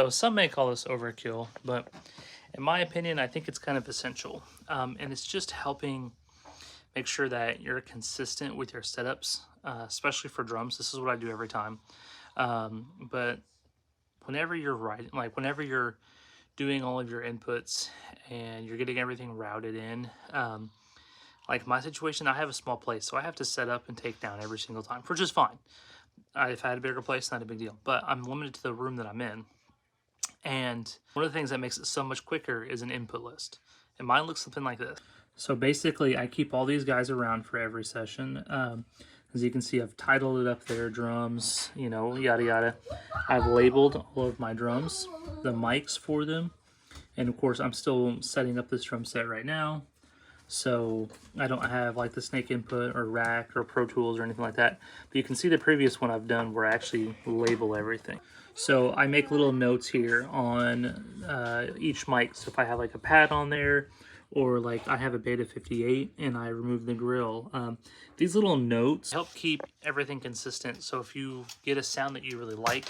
So some may call this overkill, but in my opinion, I think it's kind of essential. And it's just helping make sure that you're consistent with your setups, especially for drums. This is what I do every time. But whenever you're writing, like whenever you're doing all of your inputs and you're getting everything routed in, like my situation, I have a small place, so I have to set up and take down every single time, which is fine. If I had a bigger place, not a big deal, but I'm limited to the room that I'm in. And one of the things that makes it so much quicker is an input list. And mine looks something like this. So basically, I keep all these guys around for every session. As you can see, I've titled it up there, drums, you know, yada yada. I've labeled all of my drums, the mics for them. And of course, I'm still setting up this drum set right now. So I don't have like the Snake Input or Rack or Pro Tools or anything like that. But you can see the previous one I've done where I actually label everything. So I make little notes here on each mic. So if I have like a pad on there, or like I have a Beta 58 and I remove the grill, these little notes help keep everything consistent. So if you get a sound that you really like,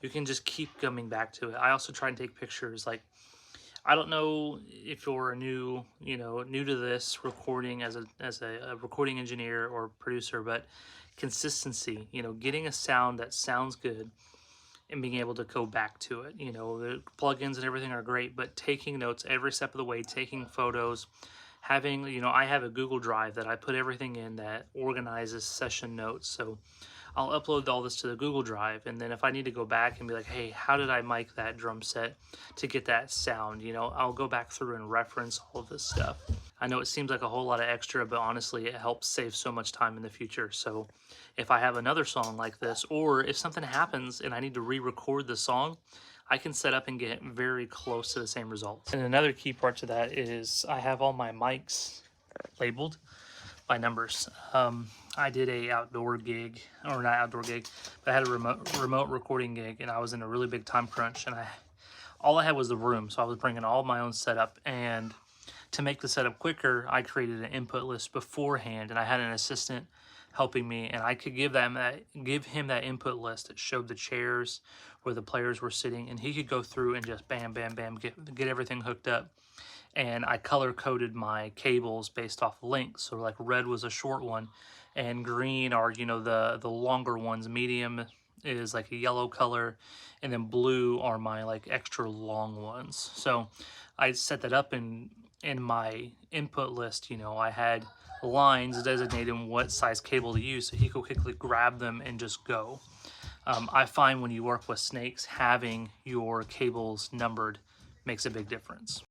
you can just keep coming back to it. I also try and take pictures. Like, I don't know if you're new to this recording as a recording engineer or producer, but consistency, getting a sound that sounds good and being able to go back to it. The plugins and everything are great, but taking notes every step of the way, taking photos, having, I have a Google Drive that I put everything in that organizes session notes. So I'll upload all this to the Google Drive, and then if I need to go back and be like, hey, how did I mic that drum set to get that sound? I'll go back through and reference all of this stuff. I know it seems like a whole lot of extra, but honestly, it helps save so much time in the future. So if I have another song like this, or if something happens and I need to re-record the song, I can set up and get very close to the same results. And another key part to that is I have all my mics labeled by numbers. I did a outdoor gig, or not outdoor gig, but I had a remote recording gig, and I was in a really big time crunch, and all I had was the room, so I was bringing all my own setup. And to make the setup quicker, I created an input list beforehand, and I had an assistant helping me, and I could give him that input list that showed the chairs where the players were sitting, and he could go through and just bam, bam, bam, get everything hooked up. And I color coded my cables based off length. So like red was a short one, and green are the longer ones. Medium is like a yellow color, and then blue are my like extra long ones. So I set that up in my input list. I had lines designating what size cable to use, so he could quickly grab them and just go. I find when you work with snakes, having your cables numbered makes a big difference.